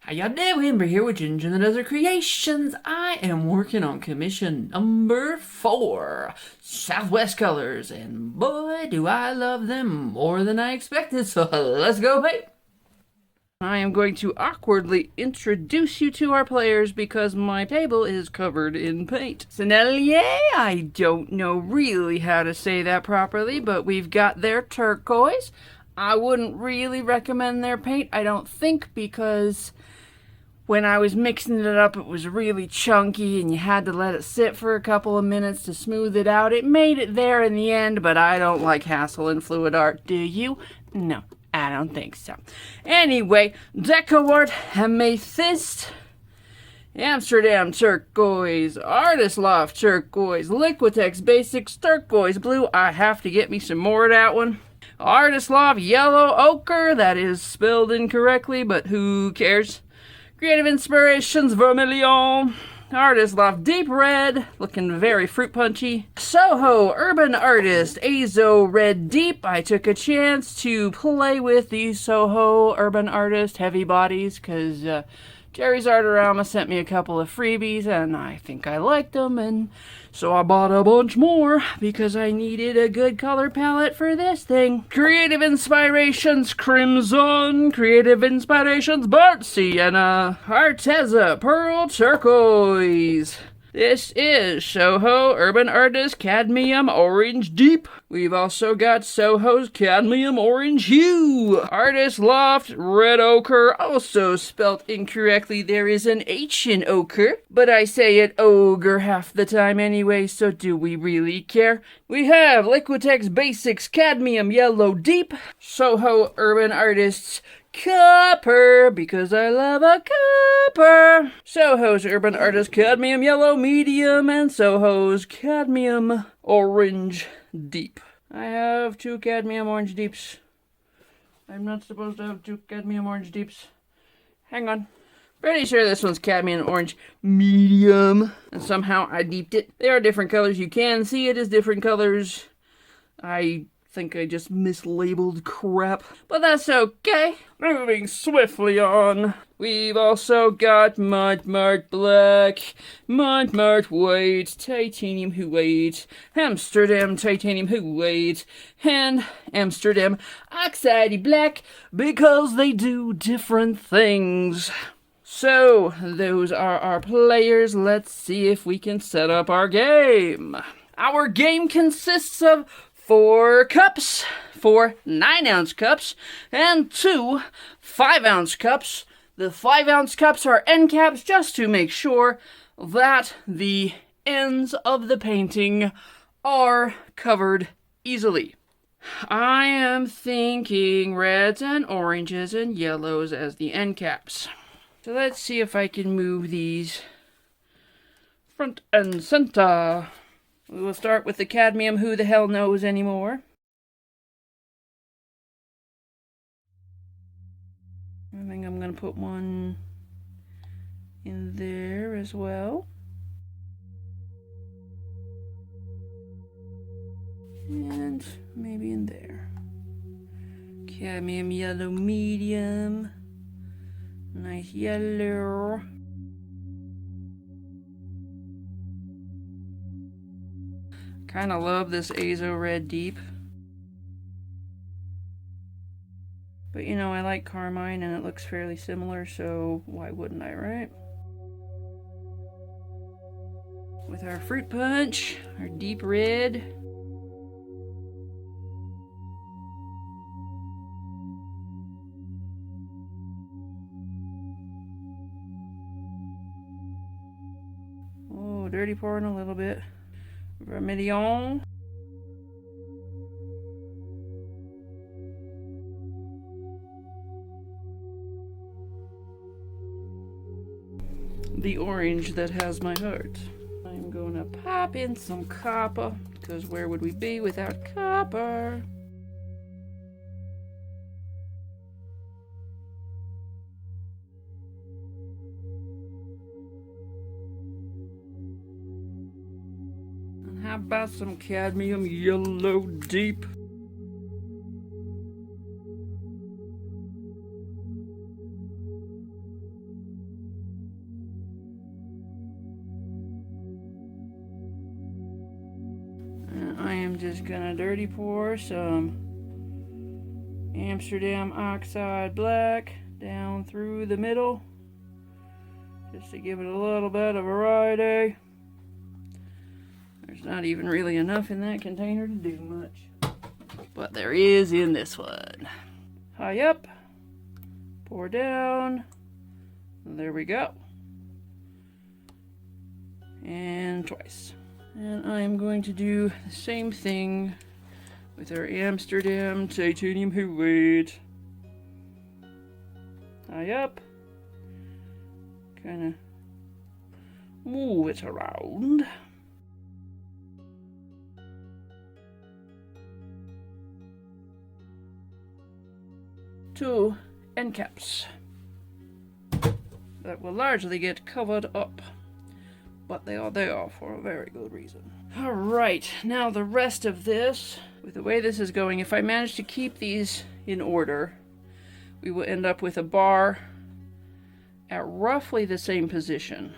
How y'all doing? We're here with Ginger and Other Creations. I am working on commission number 4, Southwest colors, and boy do I love them more than I expected, so let's go, babe. I am going to awkwardly introduce you to our players because my table is covered in paint. Sennelier, I don't know really how to say that properly, but we've got their Turquoise. I wouldn't really recommend their paint, I don't think, because when I was mixing it up, it was really chunky and you had to let it sit for a couple of minutes to smooth it out. It made it there in the end, but I don't like hassle in fluid art. Do you? No, I don't think so. Anyway, Decoart, Amethyst, Amsterdam Turquoise, Artist Loft Turquoise, Liquitex Basics Turquoise Blue. I have to get me some more of that one. Artist Loft Yellow Ochre, that is spelled incorrectly, but who cares? Creative Inspirations Vermillion, Artist Loft Deep Red, looking very fruit punchy. Soho Urban Artist Azo Red Deep. I took a chance to play with these Soho Urban Artist heavy bodies because Jerry's Artorama sent me a couple of freebies and I think I liked them, and so I bought a bunch more because I needed a good color palette for this thing. Creative Inspirations Crimson, Creative Inspirations Burt, Sienna, Arteza Pearl Turquoise. This is Soho Urban Artist Cadmium Orange Deep. We've also got Soho's Cadmium Orange Hue. Artist Loft Red Ochre, also spelt incorrectly. There is an H in ochre, but I say it ogre half the time anyway, so do we really care? We have Liquitex Basics Cadmium Yellow Deep. Soho Urban Artists Copper, because I love a copper. Soho's Urban Artist Cadmium Yellow Medium and Soho's Cadmium Orange Deep. I have 2 Cadmium Orange Deeps. I'm not supposed to have 2 Cadmium Orange Deeps. Hang on. Pretty sure this one's Cadmium Orange Medium, and somehow I deeped it. They are different colors. You can see it as different colors. I think I just mislabeled crap, but that's okay. Moving swiftly on, we've also got Mart Black, Mart White, Titanium White, Amsterdam Titanium White, and Amsterdam Oxide Black, because they do different things. So, those are our players. Let's see if we can set up our game. Our game consists of 4 cups, 4 9-ounce cups, and 2 5-ounce cups. The 5-ounce cups are end caps just to make sure that the ends of the painting are covered easily. I am thinking reds and oranges and yellows as the end caps. So let's see if I can move these front and center. We will start with the cadmium who the hell knows anymore. I think I'm going to put one in there as well. And maybe in there. Cadmium yellow medium. Nice yellow. Kind of love this Azo Red Deep. But you know, I like carmine and it looks fairly similar, so why wouldn't I, right? With our fruit punch, our deep red. Oh, dirty pouring a little bit. Vermillion. The orange that has my heart. I'm gonna pop in some copper, because where would we be without copper? And how about some cadmium yellow deep? I'm just gonna dirty pour some Amsterdam Oxide Black down through the middle, just to give it a little bit of variety. There's not even really enough in that container to do much, but there is in this one. High up, pour down, there we go. And twice. And I'm going to do the same thing with our Amsterdam titanium white. High up, kind of move it around. Two end caps that will largely get covered up, but they are there for a very good reason. Alright, now the rest of this, with the way this is going, if I manage to keep these in order, we will end up with a bar at roughly the same position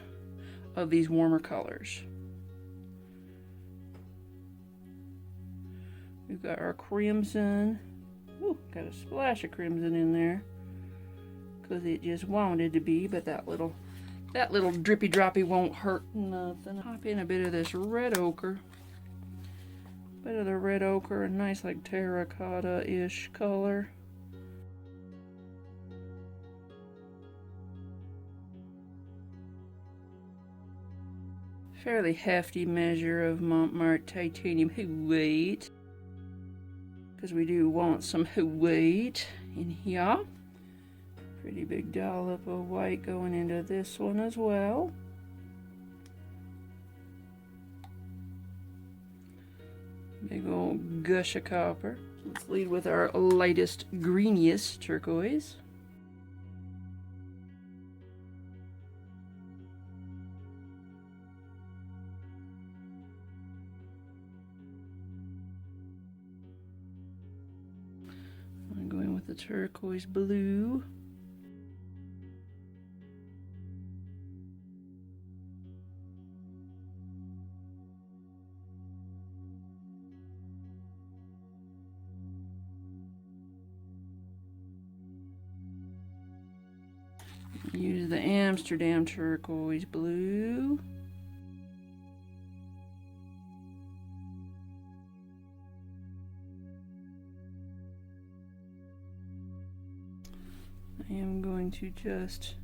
of these warmer colors. We've got our crimson. Ooh, got a splash of crimson in there because it just wanted to be, but that little drippy droppy won't hurt nothing. Pop in a bit of this red ochre. Bit of the red ochre, a nice like terracotta-ish color. Fairly hefty measure of Mart titanium white, because we do want some white in here. Pretty big dollop of white going into this one as well. Big old gush of copper. Let's lead with our lightest, greeniest turquoise. I'm going with the turquoise blue. Use the Amsterdam turquoise blue. I am going to just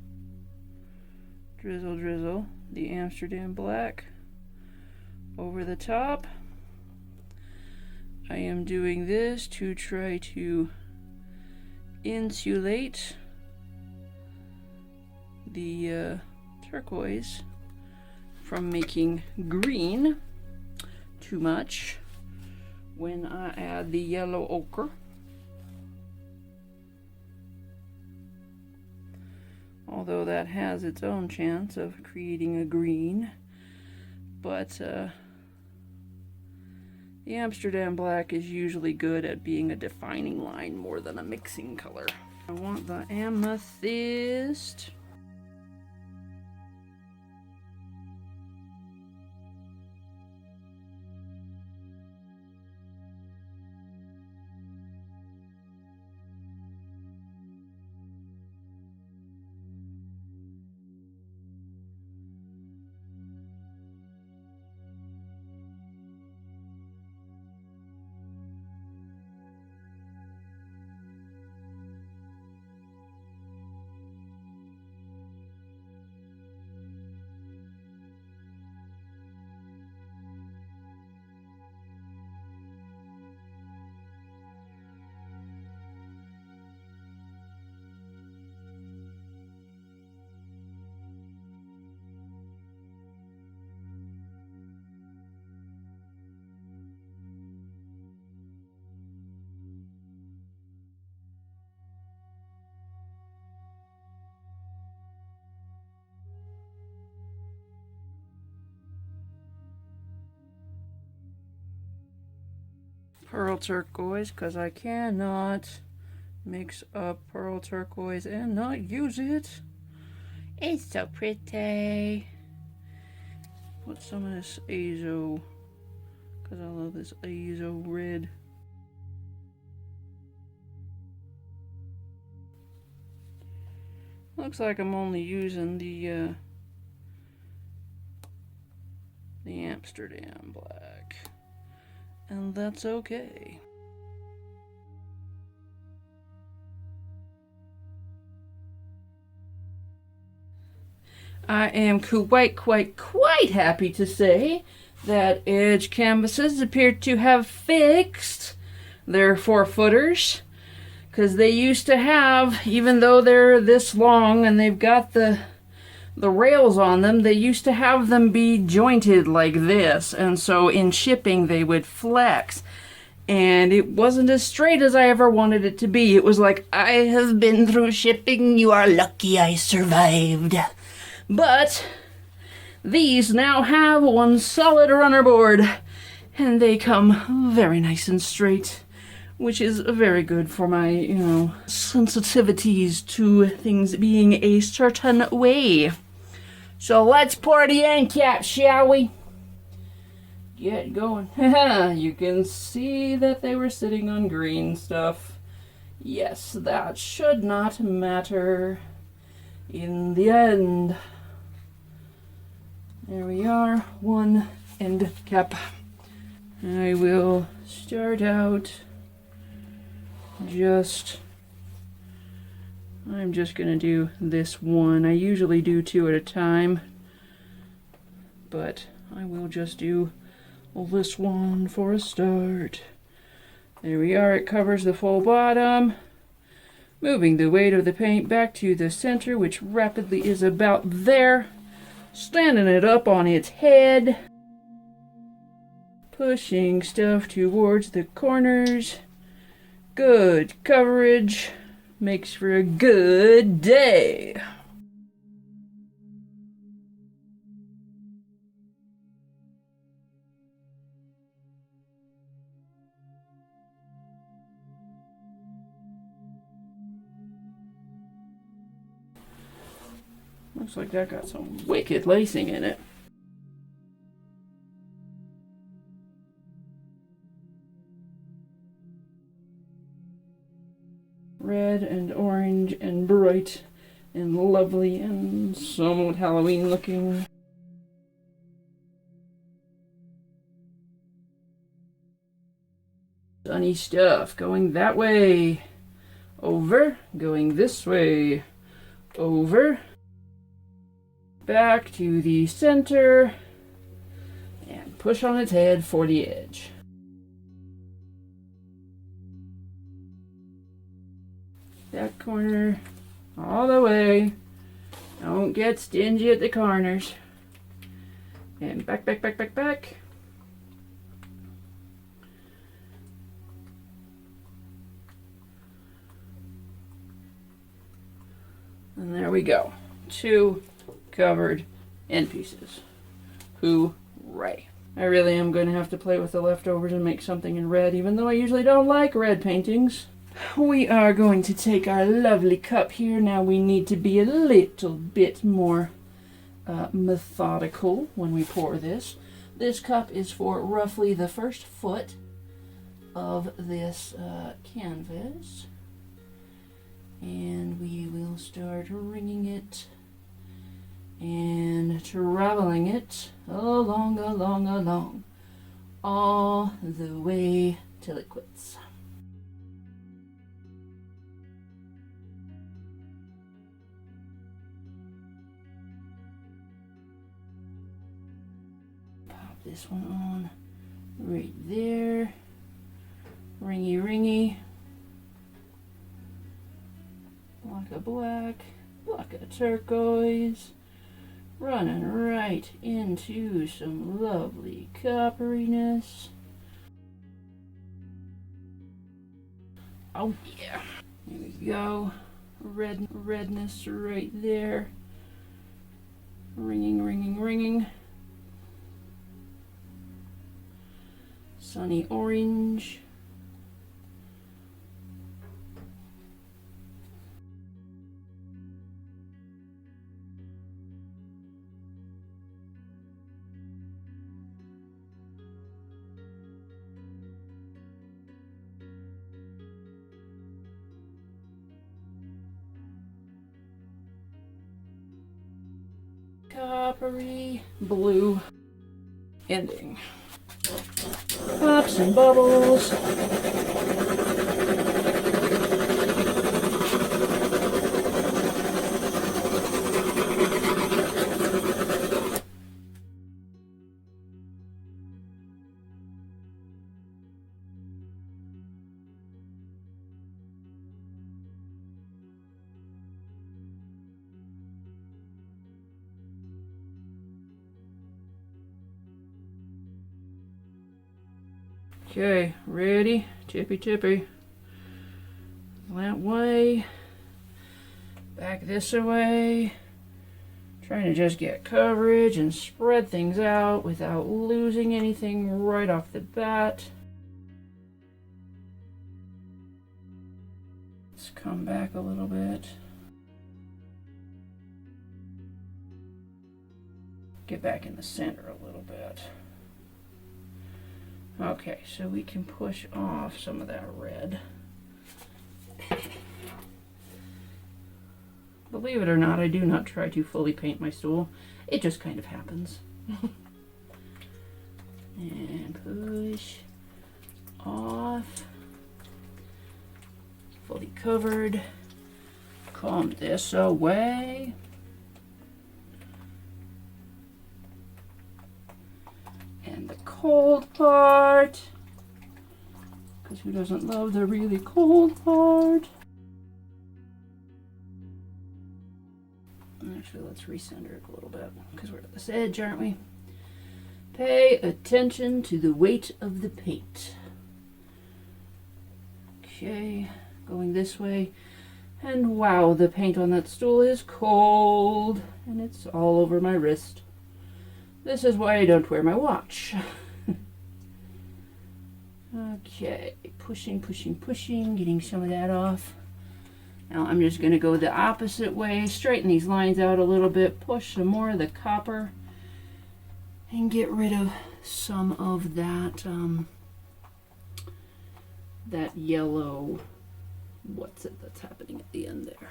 drizzle the Amsterdam black over the top. I am doing this to try to insulate the turquoise from making green too much when I add the yellow ochre. Although that has its own chance of creating a green, but the Amsterdam black is usually good at being a defining line more than a mixing color. I want the amethyst. Pearl turquoise, because I cannot mix up pearl turquoise and not use it. It's so pretty. Put some of this azo because I love this azo red. Looks like I'm only using the Amsterdam black, and that's okay. I am quite happy to say that Edge Canvases appear to have fixed their 4-footers, because they used to have, even though they're this long and they've got the rails on them, they used to have them be jointed like this, and so in shipping they would flex, and it wasn't as straight as I ever wanted it to be. It was like, I have been through shipping, you are lucky I survived. But these now have one solid runner board, and they come very nice and straight, which is very good for my, sensitivities to things being a certain way. So let's pour the end cap, shall we? Get going. You can see that they were sitting on green stuff. Yes, that should not matter in the end. There we are, one end cap. I will start out I'm just gonna do this one. I usually do 2 at a time, but I will just do this one for a start. There we are, it covers the full bottom. Moving the weight of the paint back to the center, which rapidly is about there. Standing it up on its head. Pushing stuff towards the corners. Good coverage. Makes for a good day. Looks like that got some wicked lacing in it. Red and orange and bright and lovely and somewhat Halloween looking. Sunny stuff going that way. Over, going this way. Over. Back to the center. And push on its head for the edge. That corner all the way. Don't get stingy at the corners. And back, back, back, back, back. And there we go. 2 covered end pieces. Hooray. I really am going to have to play with the leftovers and make something in red, even though I usually don't like red paintings. We are going to take our lovely cup here. Now we need to be a little bit more methodical when we pour this. This cup is for roughly the first foot of this canvas. And we will start wringing it and traveling it along, all the way till it quits. Pop this one on right there. Ringy, ringy. Block of black, block of turquoise. Running right into some lovely copperiness. Oh yeah. There we go. Redness right there. Ringing, ringing, ringing. Sunny orange. coppery blue ending. Pops and bubbles. Okay, ready? Tippy tippy. That way. Back this way. Trying to just get coverage and spread things out without losing anything right off the bat. Let's come back a little bit. Get back in the center a little bit. Okay, so we can push off some of that red. Believe it or not, I do not try to fully paint my stool. It just kind of happens. And push off. Fully covered. Comb this away. And the cold part, because who doesn't love the really cold part? Actually, let's recenter it a little bit, because we're at this edge, aren't we? Pay attention to the weight of the paint. Okay, going this way. And wow, the paint on that stool is cold, and it's all over my wrist. This is why I don't wear my watch. Okay, pushing, pushing, pushing, getting some of that off. Now I'm just going to go the opposite way, straighten these lines out a little bit, push some more of the copper, and get rid of some of that, that yellow, what's it that's happening at the end there.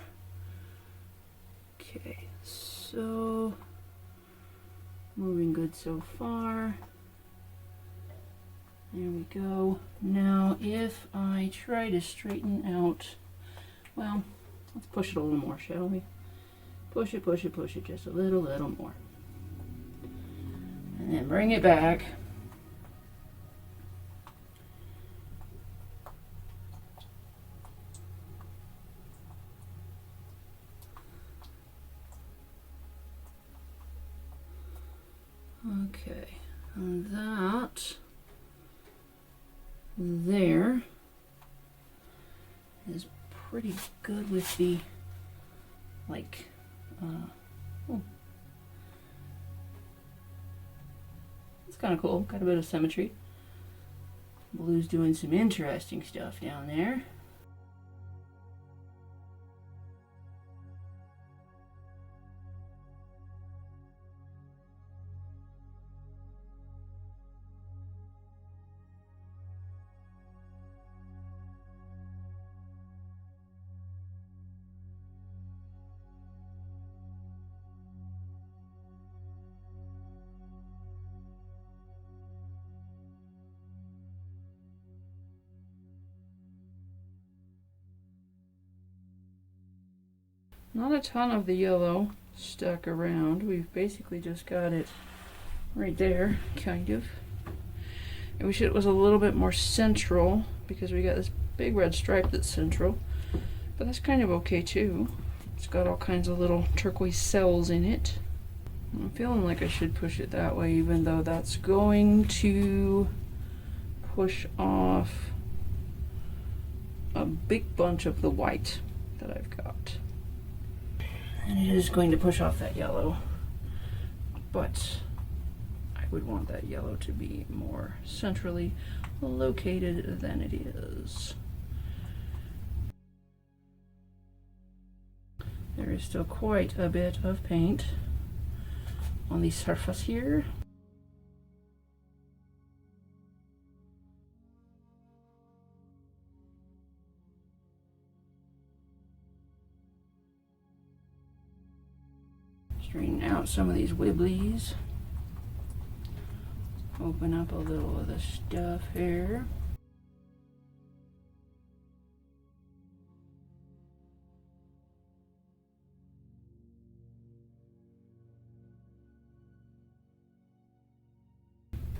Okay, so... moving good so far. There we go. Now if I try to straighten out, well, let's push it a little more, shall we? Push it, push it, push it just a little more. And then bring it back. Okay, and that there is pretty good with the, like, oh. It's kind of cool, got a bit of symmetry. Blue's doing some interesting stuff down there. Not a ton of the yellow stuck around. We've basically just got it right there, kind of. I wish it was a little bit more central because we got this big red stripe that's central, but that's kind of okay too. It's got all kinds of little turquoise cells in it. I'm feeling like I should push it that way, even though that's going to push off a big bunch of the white that I've got. And it is going to push off that yellow, but I would want that yellow to be more centrally located than it is. There is still quite a bit of paint on the surface here. Straighten out some of these wibblies. Open up a little of the stuff here.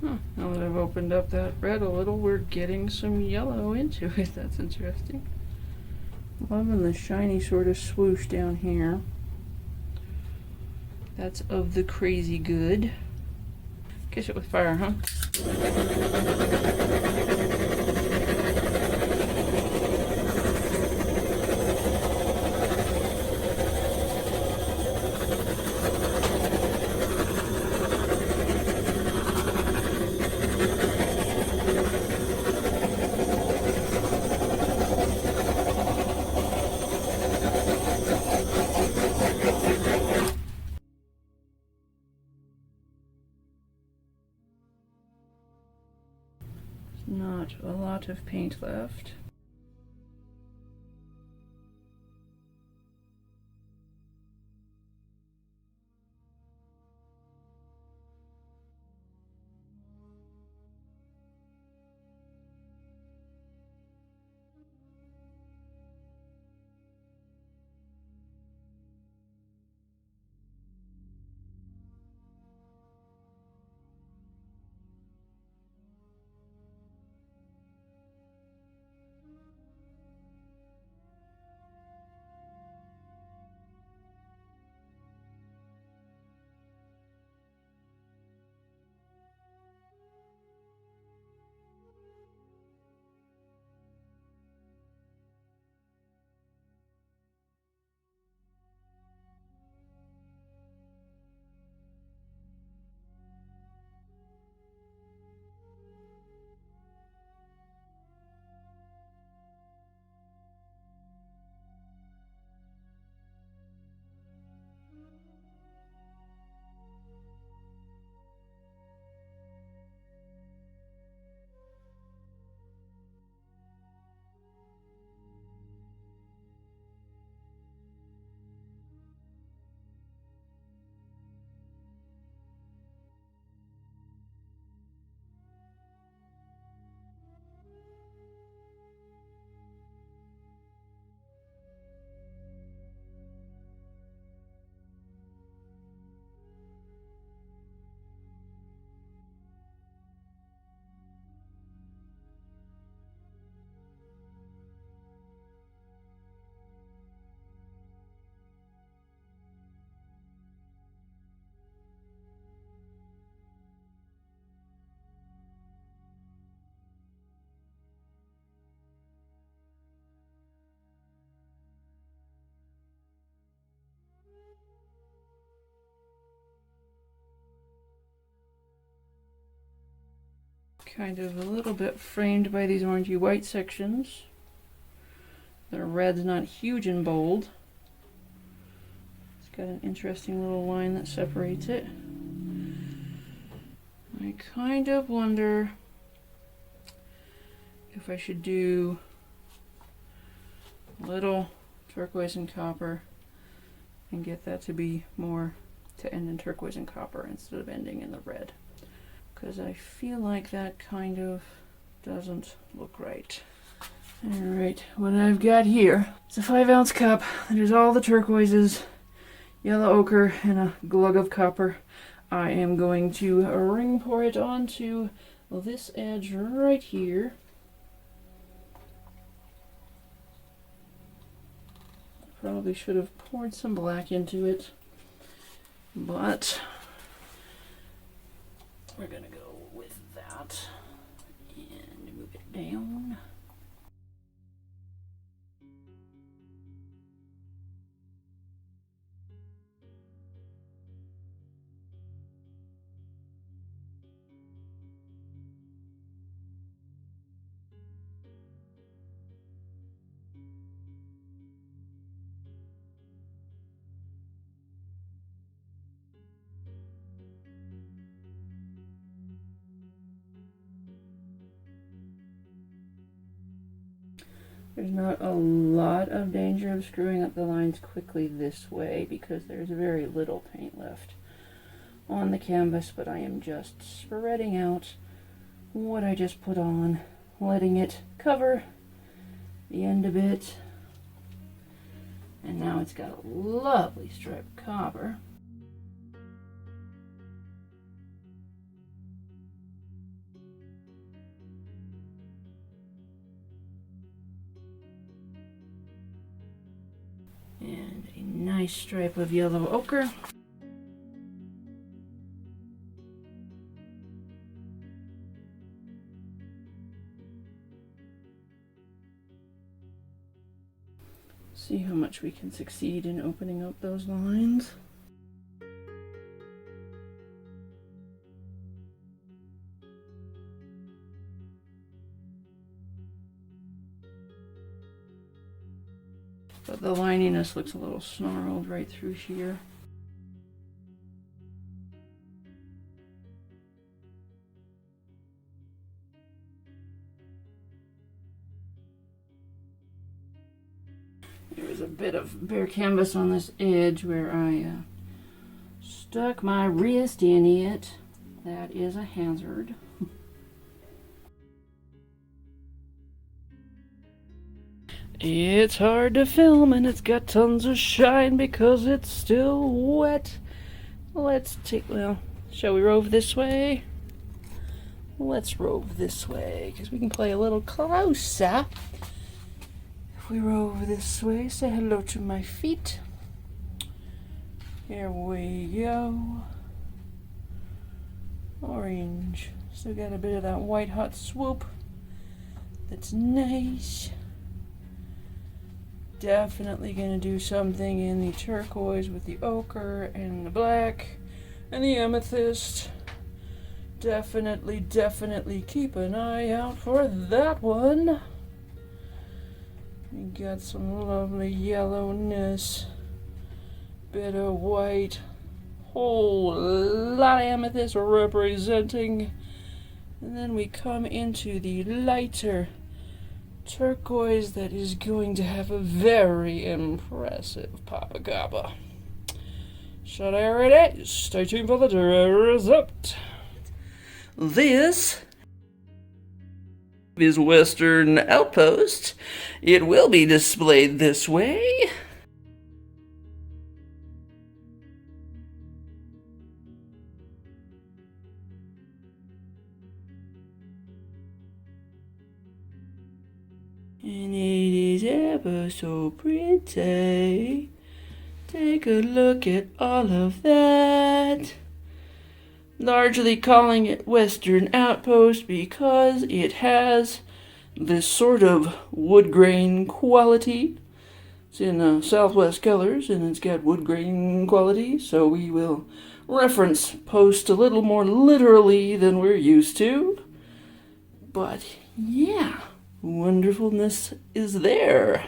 Now that I've opened up that red a little, we're getting some yellow into it. That's interesting. Loving the shiny sort of swoosh down here. That's of the crazy good. Kiss it with fire, huh? Not a lot of paint left. Kind of a little bit framed by these orangey white sections. The red's not huge and bold. It's got an interesting little line that separates it. I kind of wonder if I should do a little turquoise and copper and get that to be more to end in turquoise and copper instead of ending in the red. Because I feel like that kind of doesn't look right. Alright, what I've got here is a 5-ounce cup. There's all the turquoises, yellow ochre, and a glug of copper. I am going to ring pour it onto this edge right here. Probably should have poured some black into it, but we're gonna go with that and move it down. There's not a lot of danger of screwing up the lines quickly this way because there's very little paint left on the canvas, but I am just spreading out what I just put on, letting it cover the end of it. And now it's got a lovely striped copper. And a nice stripe of yellow ochre. See how much we can succeed in opening up those lines. But the lininess looks a little snarled right through here. There was a bit of bare canvas on this edge where I stuck my wrist in it. That is a hazard. It's hard to film and it's got tons of shine because it's still wet. Let's take, well, shall we rove this way? Let's rove this way because we can play a little closer. If we rove this way, say hello to my feet. Here we go. Orange. Still got a bit of that white hot swoop. That's nice. Definitely gonna do something in the turquoise with the ochre and the black and the amethyst. Definitely keep an eye out for that one. We got some lovely yellowness, bit of white, whole lot of amethyst representing, and then we come into the lighter turquoise that is going to have a very impressive Papa Gabba. So there it is. Stay tuned for the result. This is Western Outpost. It will be displayed this way. And it is ever so pretty. Take a look at all of that. Largely calling it Western Outpost because it has this sort of wood grain quality. It's in Southwest colors and it's got wood grain quality, so we will reference post a little more literally than we're used to. But yeah, wonderfulness is there.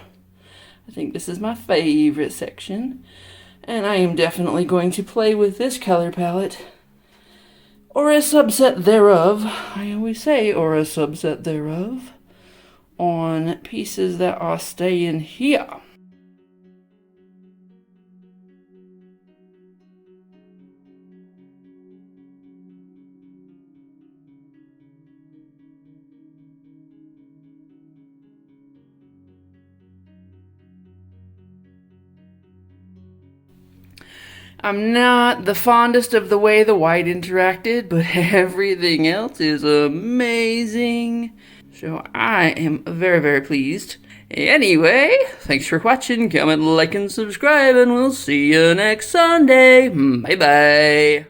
I think this is my favorite section, and I am definitely going to play with this color palette, or a subset thereof, I always say, or a subset thereof, on pieces that are staying here. I'm not the fondest of the way the white interacted, but everything else is amazing. So I am very pleased. Anyway, thanks for watching. Comment, like, and subscribe, and we'll see you next Sunday. Bye-bye.